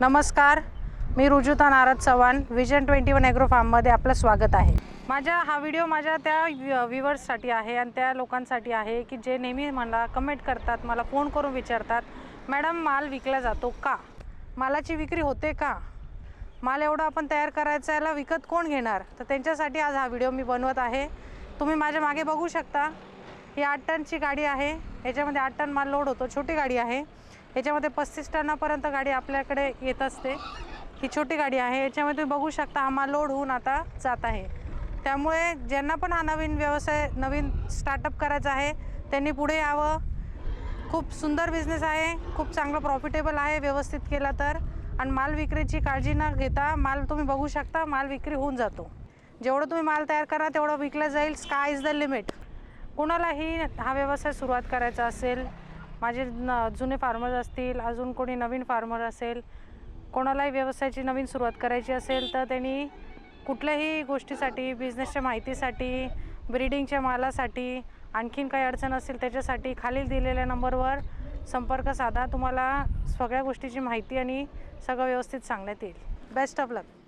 नमस्कार, मी Rujuta Narad Chavan, vision 21 agro फार्ममध्ये आपलं स्वागत आहे। हा व्हिडिओ माझ्या त्या व्ह्यूवर्ससाठी आहे आणि त्या लोकांसाठी आहे की जे नेहमी मला कमेंट करतात, मला फोन करून विचारतात, मॅडम माल विकला जातो का, मालाची विक्री होते का, माल एवढा आपण तयार करायचा याला विकत कोण घेणार। तर त्यांच्यासाठी आज हा व्हिडिओ मी बनवत आहे। तुम्ही माझ्या मागे बघू शकता, ही 8 टनची गाडी आहे। याच्यामध्ये 8 टन माल लोड होतो। छोटी गाडी आहे, याच्यामध्ये 35 टनापर्यंत गाडी आपल्याकडे येत असते। ही छोटी गाडी आहे, याच्यामध्ये तुम्ही बघू शकता हा माल लोड होऊन आता जात आहे। त्यामुळे ज्यांना पण हा नवीन व्यवसाय नवीन स्टार्टअप करायचा आहे त्यांनी पुढे यावं। खूप सुंदर बिझनेस आहे, खूप चांगला प्रॉफिटेबल आहे व्यवस्थित केला तर। आणि माल विक्रीची काळजी न घेता माल तुम्ही बघू शकता, माल विक्री होऊन जातो। जेवढं तुम्ही माल तयार करा तेवढं विकला जाईल। Sky is the limit. कोणालाही हा व्यवसाय सुरुवात करायचा असेल, माझे जुने फार्मर असतील, अजून कोणी नवीन फार्मर असेल, कोणालाही व्यवसायाची नवीन सुरुवात करायची असेल तर त्यांनी कुठल्याही गोष्टीसाठी, बिझनेसच्या माहितीसाठी, ब्रीडिंगच्या मालासाठी, आणखीन काही अडचण असेल त्याच्यासाठी खालील दिलेल्या नंबरवर संपर्क साधा। तुम्हाला सगळ्या गोष्टीची माहिती आणि सगळं व्यवस्थित सांगण्यात येईल। Best of luck.